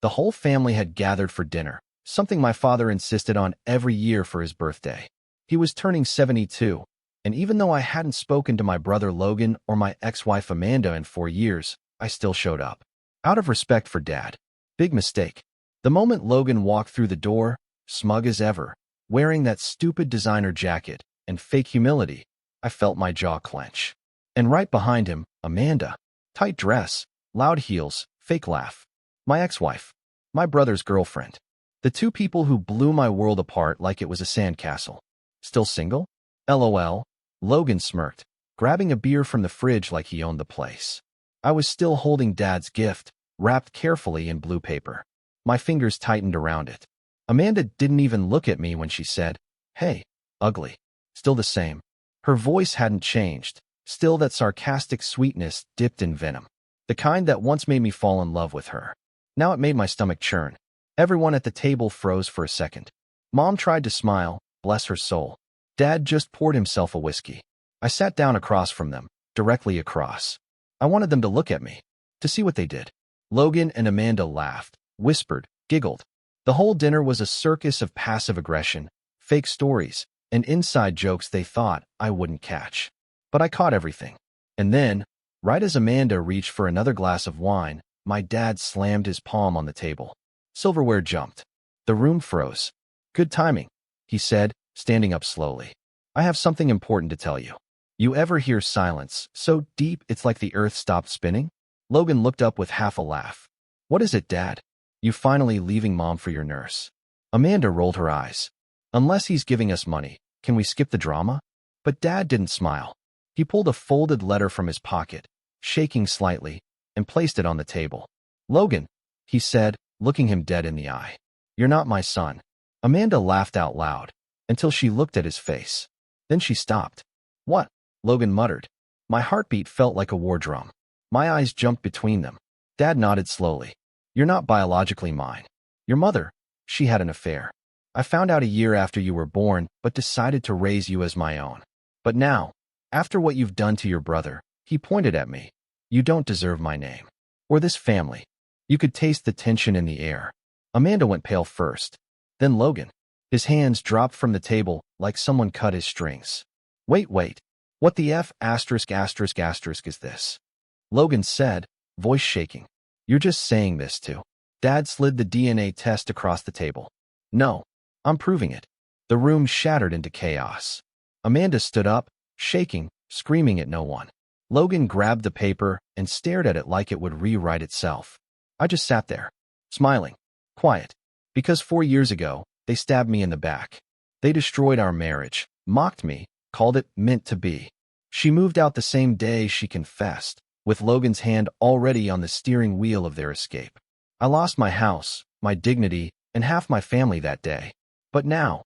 The whole family had gathered for dinner, something my father insisted on every year for his birthday. He was turning 72, and even though I hadn't spoken to my brother Logan or my ex-wife Amanda in 4 years, I still showed up. Out of respect for Dad. Big mistake. The moment Logan walked through the door, smug as ever, wearing that stupid designer jacket and fake humility, I felt my jaw clench. And right behind him, Amanda. Tight dress, loud heels, fake laugh. My ex-wife. My brother's girlfriend. The two people who blew my world apart like it was a sandcastle. Still single? LOL. Logan smirked, grabbing a beer from the fridge like he owned the place. I was still holding Dad's gift, wrapped carefully in blue paper. My fingers tightened around it. Amanda didn't even look at me when she said, "Hey, ugly." Still the same. Her voice hadn't changed, still that sarcastic sweetness dipped in venom. The kind that once made me fall in love with her. Now it made my stomach churn. Everyone at the table froze for a second. Mom tried to smile, bless her soul. Dad just poured himself a whiskey. I sat down across from them, directly across. I wanted them to look at me, to see what they did. Logan and Amanda laughed, whispered, giggled. The whole dinner was a circus of passive aggression, fake stories, and inside jokes they thought I wouldn't catch. But I caught everything. And then, right as Amanda reached for another glass of wine, my dad slammed his palm on the table. Silverware jumped. The room froze. "Good timing," he said, standing up slowly. "I have something important to tell you." You ever hear silence so deep it's like the earth stopped spinning? Logan looked up with half a laugh. "What is it, Dad? You finally leaving Mom for your nurse?" Amanda rolled her eyes. "Unless he's giving us money, can we skip the drama?" But Dad didn't smile. He pulled a folded letter from his pocket, shaking slightly, and placed it on the table. "Logan," he said, looking him dead in the eye. "You're not my son." Amanda laughed out loud, until she looked at his face. Then she stopped. "What?" Logan muttered. My heartbeat felt like a war drum. My eyes jumped between them. Dad nodded slowly. "You're not biologically mine. Your mother, she had an affair. I found out a year after you were born, but decided to raise you as my own. But now, after what you've done to your brother," he pointed at me, "you don't deserve my name. Or this family." You could taste the tension in the air. Amanda went pale first. Then Logan. His hands dropped from the table like someone cut his strings. Wait. What the F*** is this?" Logan said, voice shaking. "You're just saying this to..." Dad slid the DNA test across the table. "No, I'm proving it." The room shattered into chaos. Amanda stood up, shaking, screaming at no one. Logan grabbed the paper and stared at it like it would rewrite itself. I just sat there, smiling, quiet, because 4 years ago, they stabbed me in the back. They destroyed our marriage, mocked me, called it meant to be. She moved out the same day she confessed, with Logan's hand already on the steering wheel of their escape. I lost my house, my dignity, and half my family that day. But now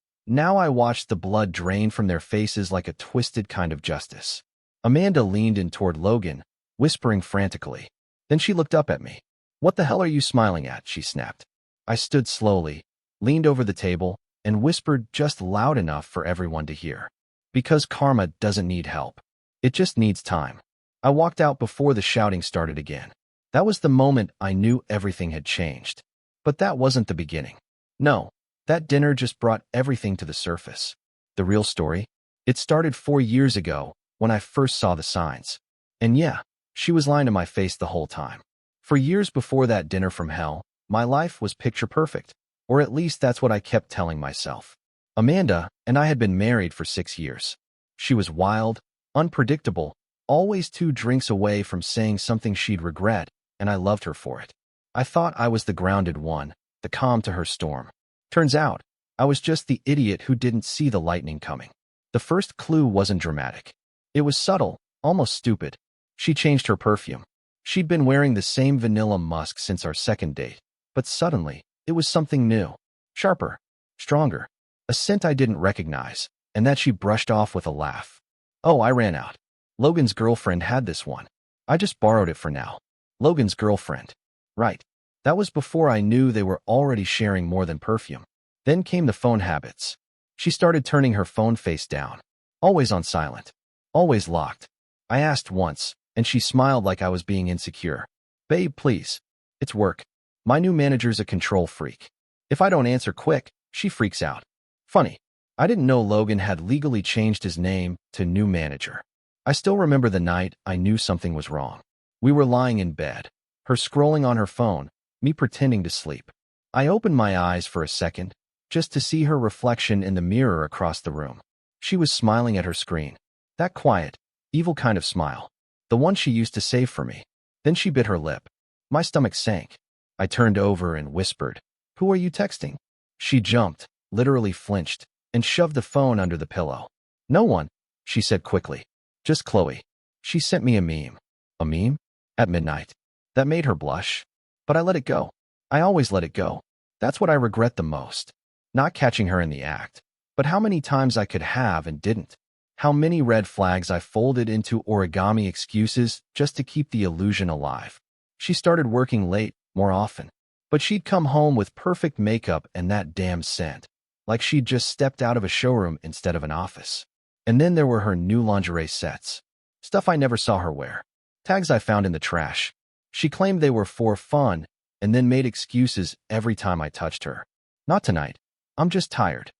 I watched the blood drain from their faces like a twisted kind of justice. Amanda leaned in toward Logan, whispering frantically. Then she looked up at me. "What the hell are you smiling at?" she snapped. I stood slowly, leaned over the table, and whispered just loud enough for everyone to hear. "Because karma doesn't need help. It just needs time." I walked out before the shouting started again. That was the moment I knew everything had changed. But that wasn't the beginning. No, that dinner just brought everything to the surface. The real story? It started 4 years ago, when I first saw the signs. And yeah, she was lying to my face the whole time. For years before that dinner from hell, my life was picture perfect. Or at least that's what I kept telling myself. Amanda and I had been married for 6 years. She was wild, unpredictable, always 2 drinks away from saying something she'd regret, and I loved her for it. I thought I was the grounded one, the calm to her storm. Turns out, I was just the idiot who didn't see the lightning coming. The first clue wasn't dramatic. It was subtle, almost stupid. She changed her perfume. She'd been wearing the same vanilla musk since our second date, but suddenly, it was something new, sharper, stronger, a scent I didn't recognize, and that she brushed off with a laugh. "Oh, I ran out. Logan's girlfriend had this one. I just borrowed it for now." Logan's girlfriend. Right. That was before I knew they were already sharing more than perfume. Then came the phone habits. She started turning her phone face down. Always on silent. Always locked. I asked once, and she smiled like I was being insecure. "Babe, please. It's work." My new manager's a control freak. If I don't answer quick, she freaks out. Funny, I didn't know Logan had legally changed his name to new manager. I still remember the night I knew something was wrong. We were lying in bed, her scrolling on her phone, me pretending to sleep. I opened my eyes for a second, just to see her reflection in the mirror across the room. She was smiling at her screen. That quiet, evil kind of smile. The one she used to save for me. Then she bit her lip. My stomach sank. I turned over and whispered, "Who are you texting?" She jumped, literally flinched, and shoved the phone under the pillow. "No one," she said quickly. "Just Chloe. She sent me a meme." A meme? At midnight. That made her blush. But I let it go. I always let it go. That's what I regret the most. Not catching her in the act. But how many times I could have and didn't. How many red flags I folded into origami excuses just to keep the illusion alive. She started working late, more often. But she'd come home with perfect makeup and that damn scent. Like she'd just stepped out of a showroom instead of an office. And then there were her new lingerie sets. Stuff I never saw her wear. Tags I found in the trash. She claimed they were for fun, and then made excuses every time I touched her. Not tonight. I'm just tired.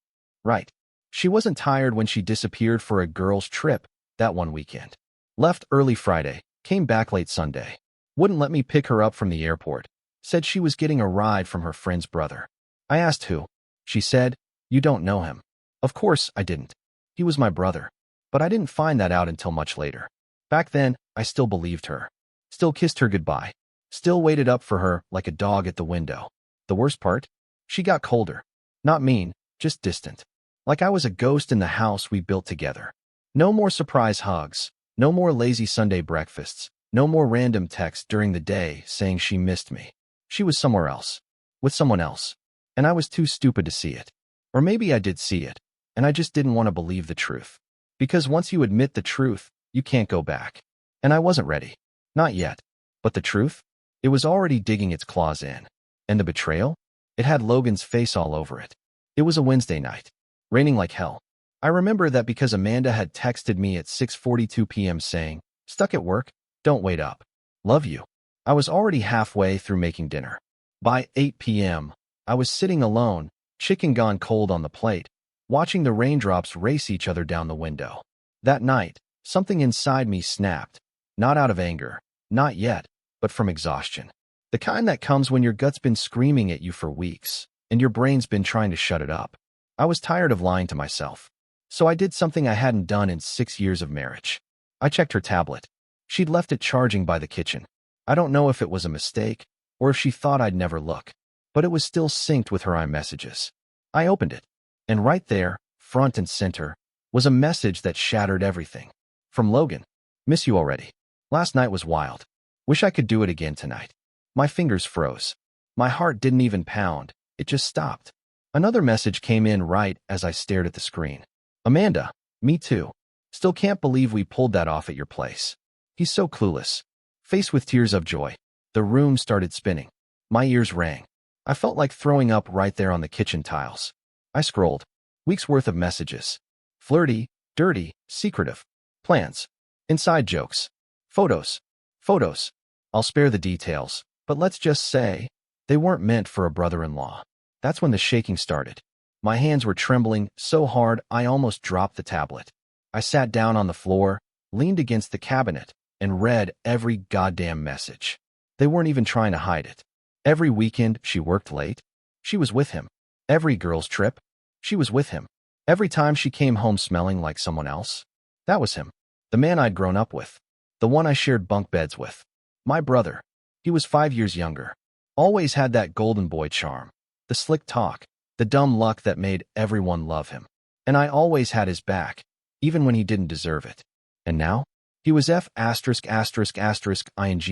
Right. She wasn't tired when she disappeared for a girls' trip that one weekend. Left early Friday, came back late Sunday. Wouldn't let me pick her up from the airport. Said she was getting a ride from her friend's brother. I asked who. She said, "You don't know him." Of course I didn't. He was my brother. But I didn't find that out until much later. Back then, I still believed her. Still kissed her goodbye. Still waited up for her like a dog at the window. The worst part? She got colder. Not mean, just distant. Like I was a ghost in the house we built together. No more surprise hugs. No more lazy Sunday breakfasts. No more random texts during the day saying she missed me. She was somewhere else. With someone else. And I was too stupid to see it. Or maybe I did see it, and I just didn't want to believe the truth. Because once you admit the truth, you can't go back. And I wasn't ready. Not yet. But the truth? It was already digging its claws in. And the betrayal? It had Logan's face all over it. It was a Wednesday night. Raining like hell. I remember that because Amanda had texted me at 6:42 p.m. saying, "Stuck at work? Don't wait up. Love you." I was already halfway through making dinner. By 8 p.m., I was sitting alone, chicken gone cold on the plate, watching the raindrops race each other down the window. That night, something inside me snapped. Not out of anger. Not yet. But from exhaustion. The kind that comes when your gut's been screaming at you for weeks, and your brain's been trying to shut it up. I was tired of lying to myself. So I did something I hadn't done in 6 years of marriage. I checked her tablet. She'd left it charging by the kitchen. I don't know if it was a mistake, or if she thought I'd never look. But it was still synced with her iMessages. I opened it. And right there, front and center, was a message that shattered everything. From Logan. "Miss you already. Last night was wild. Wish I could do it again tonight." My fingers froze. My heart didn't even pound. It just stopped. Another message came in right as I stared at the screen. "Amanda, me too. Still can't believe we pulled that off at your place. He's so clueless." Faced with tears of joy, the room started spinning. My ears rang. I felt like throwing up right there on the kitchen tiles. I scrolled. Weeks worth of messages. Flirty, dirty, secretive. Plans. Inside jokes. Photos. Photos. I'll spare the details, but let's just say they weren't meant for a brother-in-law. That's when the shaking started. My hands were trembling so hard I almost dropped the tablet. I sat down on the floor, leaned against the cabinet, and read every goddamn message. They weren't even trying to hide it. Every weekend she worked late, she was with him. Every girls' trip, she was with him. Every time she came home smelling like someone else, that was him. The man I'd grown up with. The one I shared bunk beds with. My brother. He was 5 years younger. Always had that golden boy charm. The slick talk. The dumb luck that made everyone love him. And I always had his back, even when he didn't deserve it. And now? He was ing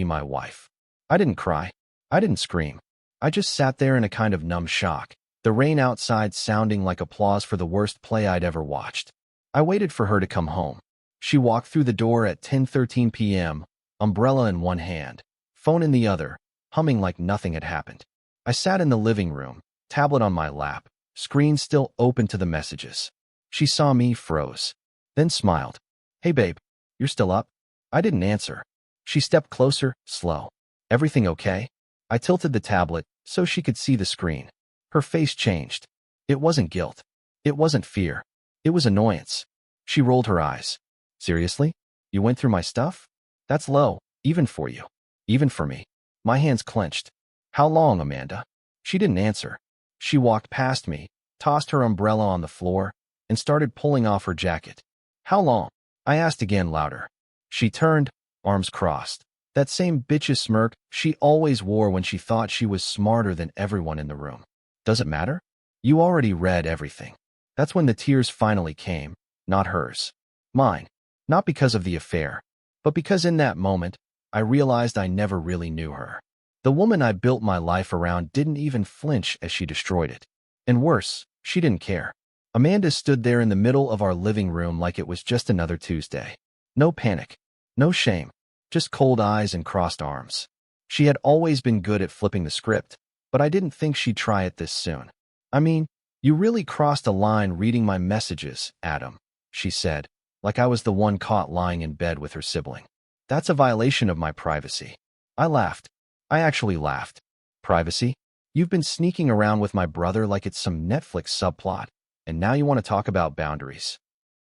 my wife. I didn't cry. I didn't scream. I just sat there in a kind of numb shock, the rain outside sounding like applause for the worst play I'd ever watched. I waited for her to come home. She walked through the door at 10:13 p.m., umbrella in one hand, phone in the other, humming like nothing had happened. I sat in the living room, tablet on my lap, screen still open to the messages. She saw me, froze, then smiled. "Hey babe, you're still up?" I didn't answer. She stepped closer, slow. "Everything okay?" I tilted the tablet, so she could see the screen. Her face changed. It wasn't guilt. It wasn't fear. It was annoyance. She rolled her eyes. Seriously? You went through my stuff? That's low, even for you. Even for me. My hands clenched. How long, Amanda? She didn't answer. She walked past me, tossed her umbrella on the floor, and started pulling off her jacket. How long? I asked again louder. She turned, arms crossed. That same bitch's smirk she always wore when she thought she was smarter than everyone in the room. Does it matter? You already read everything. That's when the tears finally came, not hers. Mine. Not because of the affair, but because in that moment, I realized I never really knew her. The woman I built my life around didn't even flinch as she destroyed it. And worse, she didn't care. Amanda stood there in the middle of our living room like it was just another Tuesday. No panic. No shame. Just cold eyes and crossed arms. She had always been good at flipping the script, but I didn't think she'd try it this soon. I mean, you really crossed a line reading my messages, Adam, she said, like I was the one caught lying in bed with her sibling. That's a violation of my privacy. I laughed. I actually laughed. Privacy? You've been sneaking around with my brother like it's some Netflix subplot, and now you want to talk about boundaries.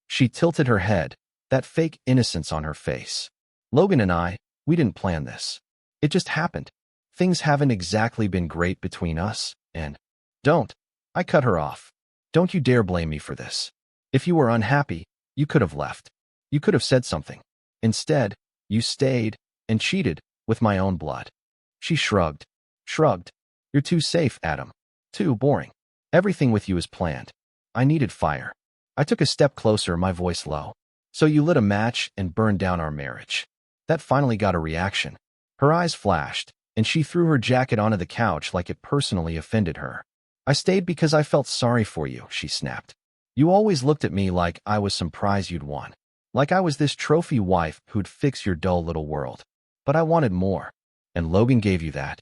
She tilted her head, that fake innocence on her face. Logan and I, we didn't plan this. It just happened. Things haven't exactly been great between us, and don't. I cut her off. Don't you dare blame me for this. If you were unhappy, you could have left. You could have said something. Instead, you stayed and cheated with my own blood. She shrugged. Shrugged. You're too safe, Adam. Too boring. Everything with you is planned. I needed fire. I took a step closer, my voice low. So you lit a match and burned down our marriage. That finally got a reaction. Her eyes flashed, and she threw her jacket onto the couch like it personally offended her. I stayed because I felt sorry for you, she snapped. You always looked at me like I was some prize you'd won. Like I was this trophy wife who'd fix your dull little world. But I wanted more. And Logan gave you that?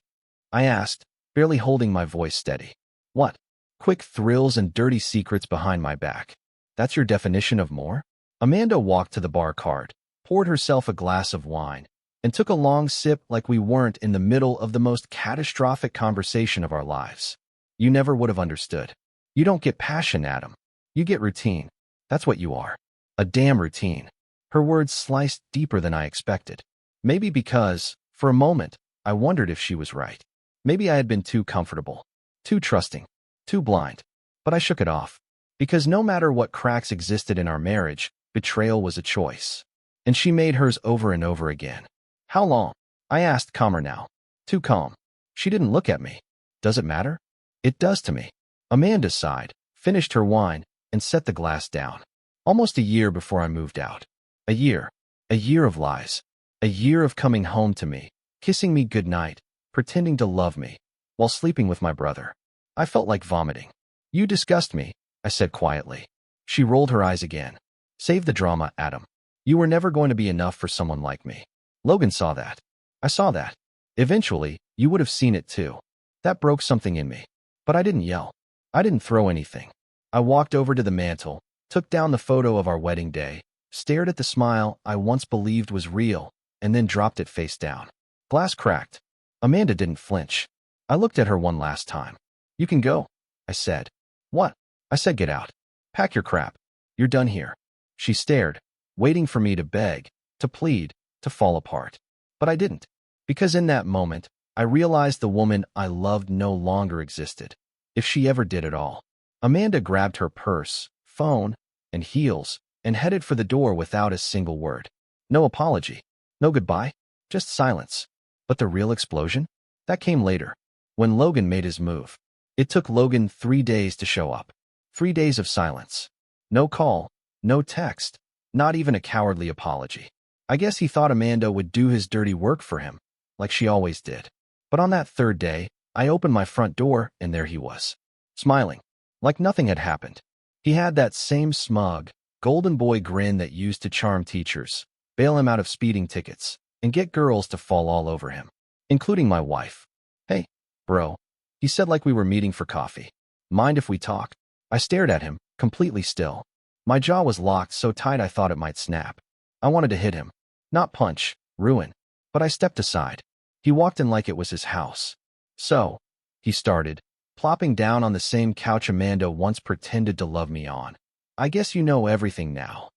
I asked, barely holding my voice steady. What? Quick thrills and dirty secrets behind my back. That's your definition of more? Amanda walked to the bar cart, poured herself a glass of wine, and took a long sip like we weren't in the middle of the most catastrophic conversation of our lives. You never would have understood. You don't get passion, Adam. You get routine. That's what you are. A damn routine. Her words sliced deeper than I expected. Maybe because, for a moment, I wondered if she was right. Maybe I had been too comfortable, too trusting, too blind. But I shook it off. Because no matter what cracks existed in our marriage, betrayal was a choice. And she made hers over and over again. How long? I asked, calmer now. Too calm. She didn't look at me. Does it matter? It does to me. Amanda sighed, finished her wine, and set the glass down. Almost a year before I moved out. A year. A year of lies. A year of coming home to me, kissing me goodnight, pretending to love me, while sleeping with my brother. I felt like vomiting. You disgust me, I said quietly. She rolled her eyes again. Save the drama, Adam. You were never going to be enough for someone like me. Logan saw that. I saw that. Eventually, you would have seen it too. That broke something in me. But I didn't yell. I didn't throw anything. I walked over to the mantel, took down the photo of our wedding day, stared at the smile I once believed was real, and then dropped it face down. Glass cracked. Amanda didn't flinch. I looked at her one last time. You can go, I said. What? I said get out. Pack your crap. You're done here. She stared, waiting for me to beg, to plead, to fall apart. But I didn't. Because in that moment, I realized the woman I loved no longer existed, if she ever did at all. Amanda grabbed her purse, phone, and heels, and headed for the door without a single word. No apology. No goodbye. Just silence. But the real explosion? That came later, when Logan made his move. It took Logan 3 days to show up. 3 days of silence. No call, no text, not even a cowardly apology. I guess he thought Amanda would do his dirty work for him, like she always did. But on that third day, I opened my front door, and there he was, smiling, like nothing had happened. He had that same smug, golden boy grin that used to charm teachers, bail him out of speeding tickets, and get girls to fall all over him, including my wife. Hey, bro, he said like we were meeting for coffee. Mind if we talk? I stared at him, completely still. My jaw was locked so tight I thought it might snap. I wanted to hit him. Not punch, ruin. But I stepped aside. He walked in like it was his house. So, he started, plopping down on the same couch Amanda once pretended to love me on. I guess you know everything now.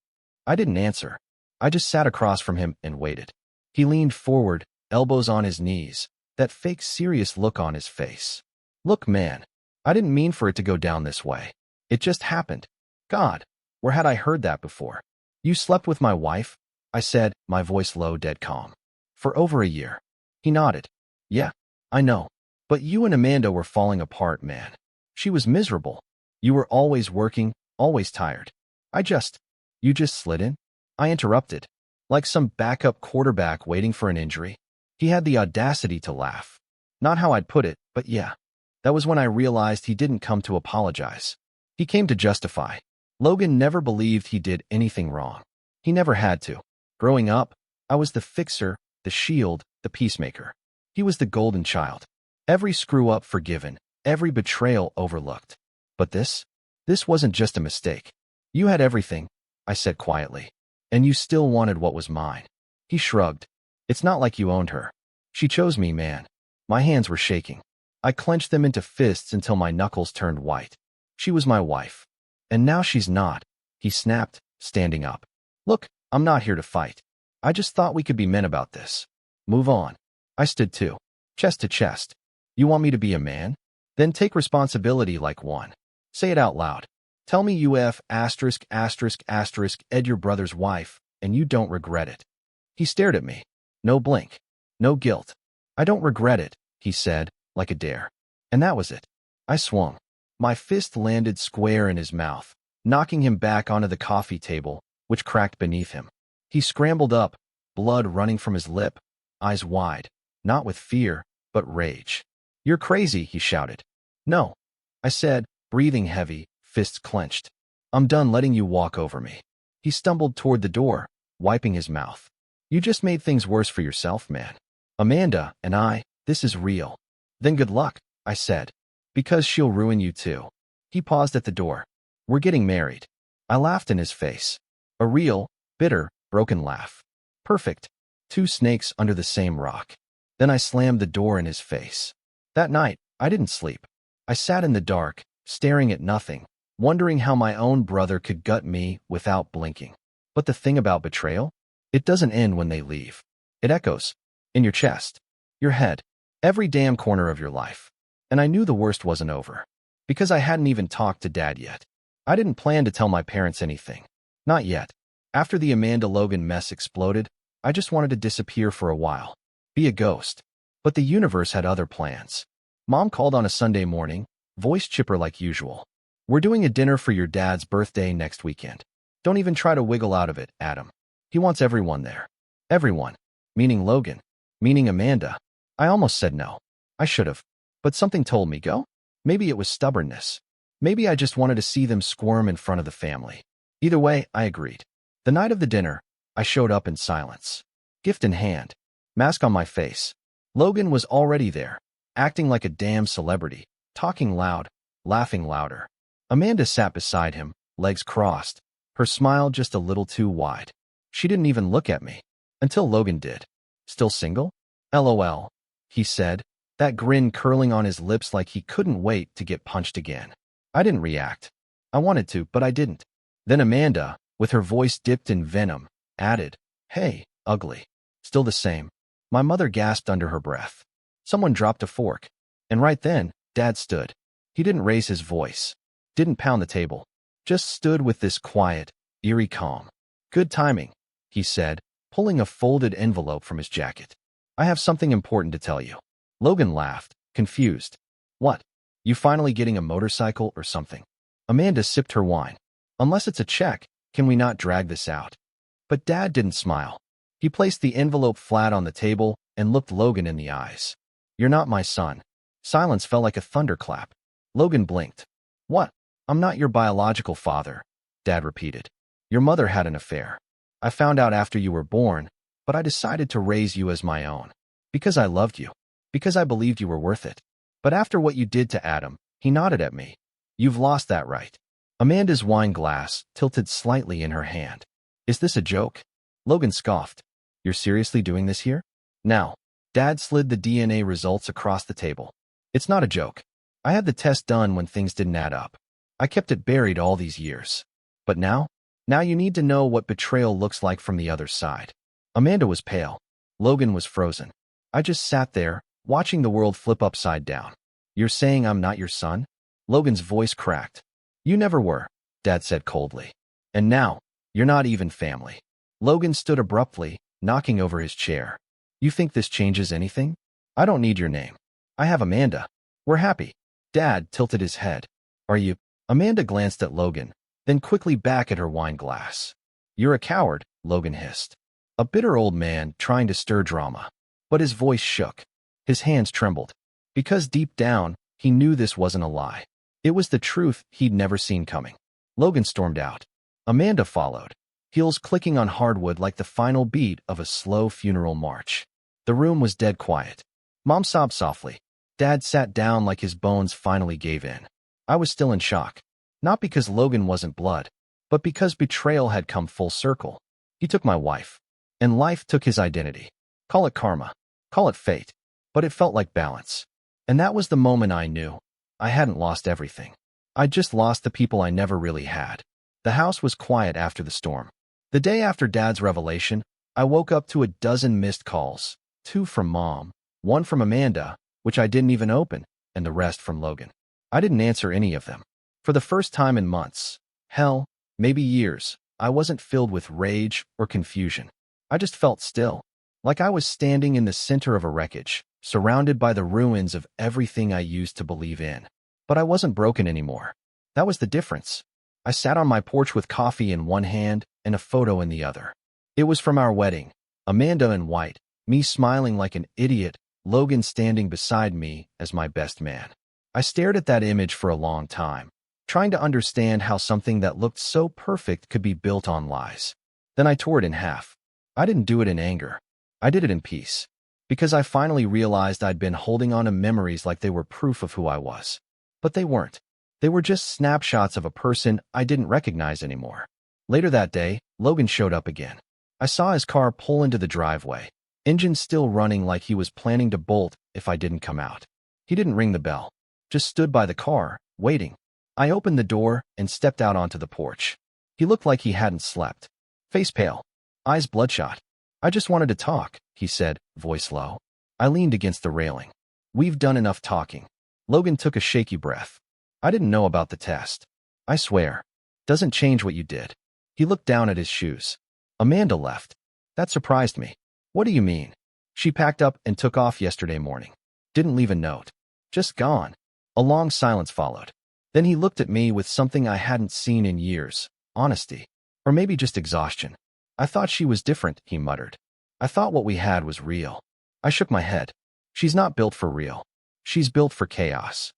I didn't answer. I just sat across from him and waited. He leaned forward, elbows on his knees, that fake serious look on his face. Look, man, I didn't mean for it to go down this way. It just happened. God, where had I heard that before? You slept with my wife? I said, my voice low, dead calm. For over a year. He nodded. Yeah, I know. But you and Amanda were falling apart, man. She was miserable. You were always working, always tired. You just slid in? I interrupted. Like some backup quarterback waiting for an injury. He had the audacity to laugh. Not how I'd put it, but yeah. That was when I realized he didn't come to apologize. He came to justify. Logan never believed he did anything wrong. He never had to. Growing up, I was the fixer, the shield, the peacemaker. He was the golden child. Every screw-up forgiven, every betrayal overlooked. But this wasn't just a mistake. You had everything, I said quietly. And you still wanted what was mine. He shrugged. It's not like you owned her. She chose me, man. My hands were shaking. I clenched them into fists until my knuckles turned white. She was my wife. And now she's not, he snapped, standing up. Look, I'm not here to fight. I just thought we could be men about this. Move on. I stood too, chest to chest. You want me to be a man? Then take responsibility like one. Say it out loud. Tell me you ed your brother's wife, and you don't regret it. He stared at me. No blink. No guilt. I don't regret it, he said, like a dare. And that was it. I swung. My fist landed square in his mouth, knocking him back onto the coffee table, which cracked beneath him. He scrambled up, blood running from his lip, eyes wide, not with fear, but rage. You're crazy, he shouted. No, I said, breathing heavy, fists clenched. I'm done letting you walk over me. He stumbled toward the door, wiping his mouth. You just made things worse for yourself, man. Amanda and I, this is real. Then good luck, I said. Because she'll ruin you too. He paused at the door. We're getting married. I laughed in his face. A real, bitter, broken laugh. Perfect. Two snakes under the same rock. Then I slammed the door in his face. That night, I didn't sleep. I sat in the dark, staring at nothing, wondering how my own brother could gut me without blinking. But the thing about betrayal? It doesn't end when they leave. It echoes. In your chest. Your head. Every damn corner of your life. And I knew the worst wasn't over. Because I hadn't even talked to Dad yet. I didn't plan to tell my parents anything. Not yet. After the Amanda Logan mess exploded, I just wanted to disappear for a while. Be a ghost. But the universe had other plans. Mom called on a Sunday morning, voice chipper like usual. We're doing a dinner for your dad's birthday next weekend. Don't even try to wiggle out of it, Adam. He wants everyone there. Everyone. Meaning Logan. Meaning Amanda. I almost said no. I should have. But something told me go. Maybe it was stubbornness. Maybe I just wanted to see them squirm in front of the family. Either way, I agreed. The night of the dinner, I showed up in silence. Gift in hand. Mask on my face. Logan was already there, acting like a damn celebrity, talking loud, laughing louder. Amanda sat beside him, legs crossed, her smile just a little too wide. She didn't even look at me. Until Logan did. Still single? LOL, he said, that grin curling on his lips like he couldn't wait to get punched again. I didn't react. I wanted to, but I didn't. Then Amanda, with her voice dipped in venom, added, Hey, ugly. Still the same. My mother gasped under her breath. Someone dropped a fork. And right then, Dad stood. He didn't raise his voice. Didn't pound the table. Just stood with this quiet, eerie calm. Good timing, he said, pulling a folded envelope from his jacket. I have something important to tell you. Logan laughed, confused. What? You finally getting a motorcycle or something? Amanda sipped her wine. Unless it's a check, can we not drag this out? But Dad didn't smile. He placed the envelope flat on the table and looked Logan in the eyes. You're not my son. Silence fell like a thunderclap. Logan blinked. What? I'm not your biological father, Dad repeated. Your mother had an affair. I found out after you were born, but I decided to raise you as my own. Because I loved you. Because I believed you were worth it. But after what you did to Adam, he nodded at me. You've lost that right. Amanda's wine glass tilted slightly in her hand. Is this a joke? Logan scoffed. You're seriously doing this here? Now. Dad slid the DNA results across the table. It's not a joke. I had the test done when things didn't add up. I kept it buried all these years. But now you need to know what betrayal looks like from the other side. Amanda was pale. Logan was frozen. I just sat there, watching the world flip upside down. You're saying I'm not your son? Logan's voice cracked. You never were, Dad said coldly. And now, you're not even family. Logan stood abruptly, knocking over his chair. You think this changes anything? I don't need your name. I have Amanda. We're happy. Dad tilted his head. Are you? Amanda glanced at Logan, then quickly back at her wine glass. You're a coward, Logan hissed. A bitter old man trying to stir drama. But his voice shook. His hands trembled. Because deep down, he knew this wasn't a lie. It was the truth he'd never seen coming. Logan stormed out. Amanda followed, heels clicking on hardwood like the final beat of a slow funeral march. The room was dead quiet. Mom sobbed softly. Dad sat down like his bones finally gave in. I was still in shock. Not because Logan wasn't blood, but because betrayal had come full circle. He took my wife. And life took his identity. Call it karma. Call it fate. But it felt like balance. And that was the moment I knew. I hadn't lost everything. I'd just lost the people I never really had. The house was quiet after the storm. The day after Dad's revelation, I woke up to a dozen missed calls. 2 from Mom, 1 from Amanda, which I didn't even open, and the rest from Logan. I didn't answer any of them. For the first time in months, hell, maybe years, I wasn't filled with rage or confusion. I just felt still, like I was standing in the center of a wreckage, surrounded by the ruins of everything I used to believe in. But I wasn't broken anymore. That was the difference. I sat on my porch with coffee in one hand and a photo in the other. It was from our wedding, Amanda in white, me smiling like an idiot, Logan standing beside me as my best man. I stared at that image for a long time, trying to understand how something that looked so perfect could be built on lies. Then I tore it in half. I didn't do it in anger. I did it in peace. Because I finally realized I'd been holding on to memories like they were proof of who I was. But they weren't. They were just snapshots of a person I didn't recognize anymore. Later that day, Logan showed up again. I saw his car pull into the driveway, engine still running like he was planning to bolt if I didn't come out. He didn't ring the bell, just stood by the car, waiting. I opened the door and stepped out onto the porch. He looked like he hadn't slept. Face pale, eyes bloodshot. I just wanted to talk, he said, voice low. I leaned against the railing. We've done enough talking. Logan took a shaky breath. I didn't know about the test. I swear. Doesn't change what you did. He looked down at his shoes. Amanda left. That surprised me. What do you mean? She packed up and took off yesterday morning. Didn't leave a note. Just gone. A long silence followed. Then he looked at me with something I hadn't seen in years. Honesty. Or maybe just exhaustion. I thought she was different, he muttered. I thought what we had was real. I shook my head. She's not built for real. She's built for chaos.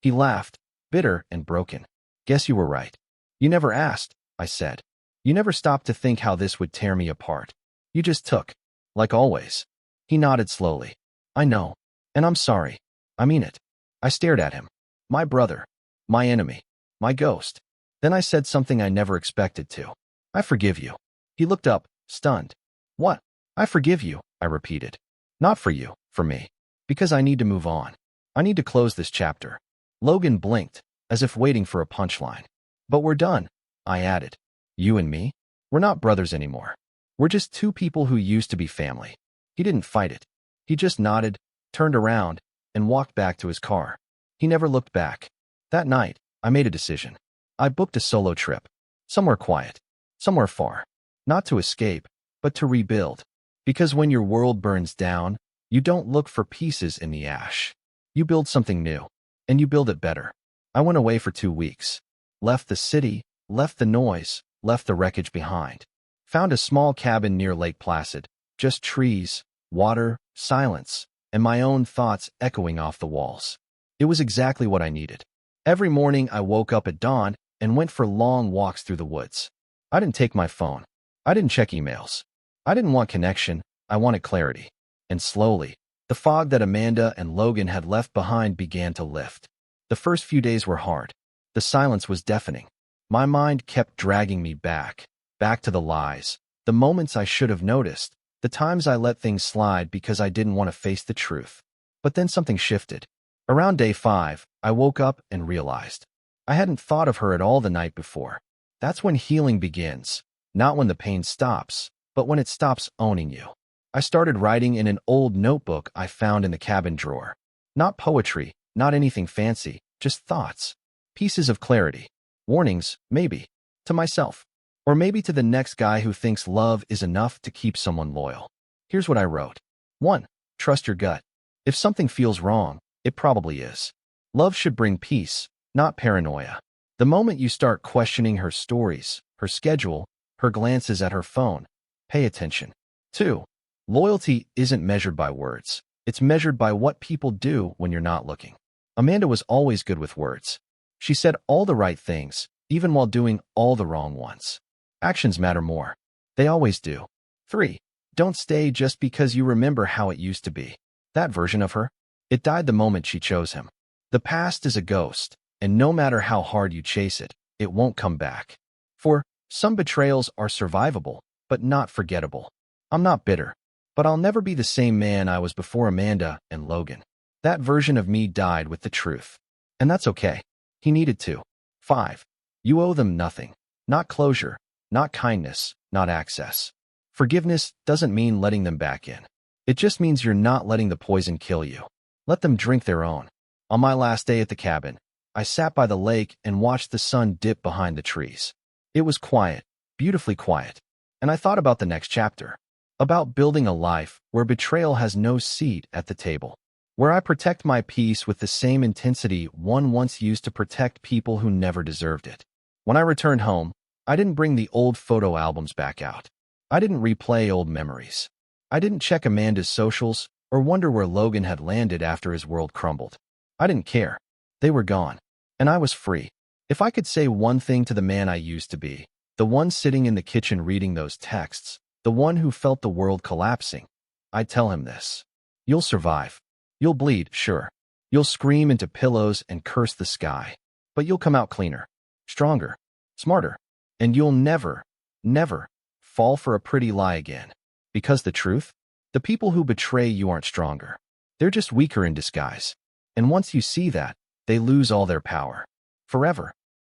He laughed, bitter and broken. Guess you were right. You never asked, I said. You never stopped to think how this would tear me apart. You just took. Like always. He nodded slowly. I know. And I'm sorry. I mean it. I stared at him. My brother. My enemy. My ghost. Then I said something I never expected to. I forgive you. He looked up, stunned. What? I forgive you, I repeated. Not for you, for me. Because I need to move on. I need to close this chapter. Logan blinked, as if waiting for a punchline. But we're done, I added. You and me? We're not brothers anymore. We're just 2 people who used to be family. He didn't fight it. He just nodded, turned around, and walked back to his car. He never looked back. That night, I made a decision. I booked a solo trip. Somewhere quiet. Somewhere far. Not to escape, but to rebuild. Because when your world burns down, you don't look for pieces in the ash. You build something new. And you build it better. I went away for 2 weeks. Left the city, left the noise, left the wreckage behind. Found a small cabin near Lake Placid. Just trees, water, silence, and my own thoughts echoing off the walls. It was exactly what I needed. Every morning I woke up at dawn and went for long walks through the woods. I didn't take my phone. I didn't check emails. I didn't want connection. I wanted clarity. And slowly, the fog that Amanda and Logan had left behind began to lift. The first few days were hard. The silence was deafening. My mind kept dragging me back to the lies, the moments I should have noticed, the times I let things slide because I didn't want to face the truth. But then something shifted. Around day 5, I woke up and realized I hadn't thought of her at all the night before. That's when healing begins, not when the pain stops, but when it stops owning you. I started writing in an old notebook I found in the cabin drawer. Not poetry, not anything fancy, just thoughts. Pieces of clarity. Warnings, maybe. To myself. Or maybe to the next guy who thinks love is enough to keep someone loyal. Here's what I wrote. 1. Trust your gut. If something feels wrong, it probably is. Love should bring peace, not paranoia. The moment you start questioning her stories, her schedule, her glances at her phone, pay attention. 2. Loyalty isn't measured by words. It's measured by what people do when you're not looking. Amanda was always good with words. She said all the right things, even while doing all the wrong ones. Actions matter more. They always do. 3. Don't stay just because you remember how it used to be. That version of her, it died the moment she chose him. The past is a ghost, and no matter how hard you chase it, it won't come back. 4. Some betrayals are survivable, but not forgettable. I'm not bitter, but I'll never be the same man I was before Amanda and Logan. That version of me died with the truth. And that's okay. He needed to. 5. You owe them nothing. Not closure, not kindness, not access. Forgiveness doesn't mean letting them back in. It just means you're not letting the poison kill you. Let them drink their own. On my last day at the cabin, I sat by the lake and watched the sun dip behind the trees. It was quiet, beautifully quiet. And I thought about the next chapter. About building a life where betrayal has no seat at the table. Where I protect my peace with the same intensity one once used to protect people who never deserved it. When I returned home, I didn't bring the old photo albums back out. I didn't replay old memories. I didn't check Amanda's socials or wonder where Logan had landed after his world crumbled. I didn't care. They were gone. And I was free. If I could say one thing to the man I used to be, the one sitting in the kitchen reading those texts, the one who felt the world collapsing, I'd tell him this. You'll survive. You'll bleed, sure. You'll scream into pillows and curse the sky. But you'll come out cleaner, stronger, smarter. And you'll never, never fall for a pretty lie again. Because the truth? The people who betray you aren't stronger. They're just weaker in disguise. And once you see that, they lose all their power. Forever.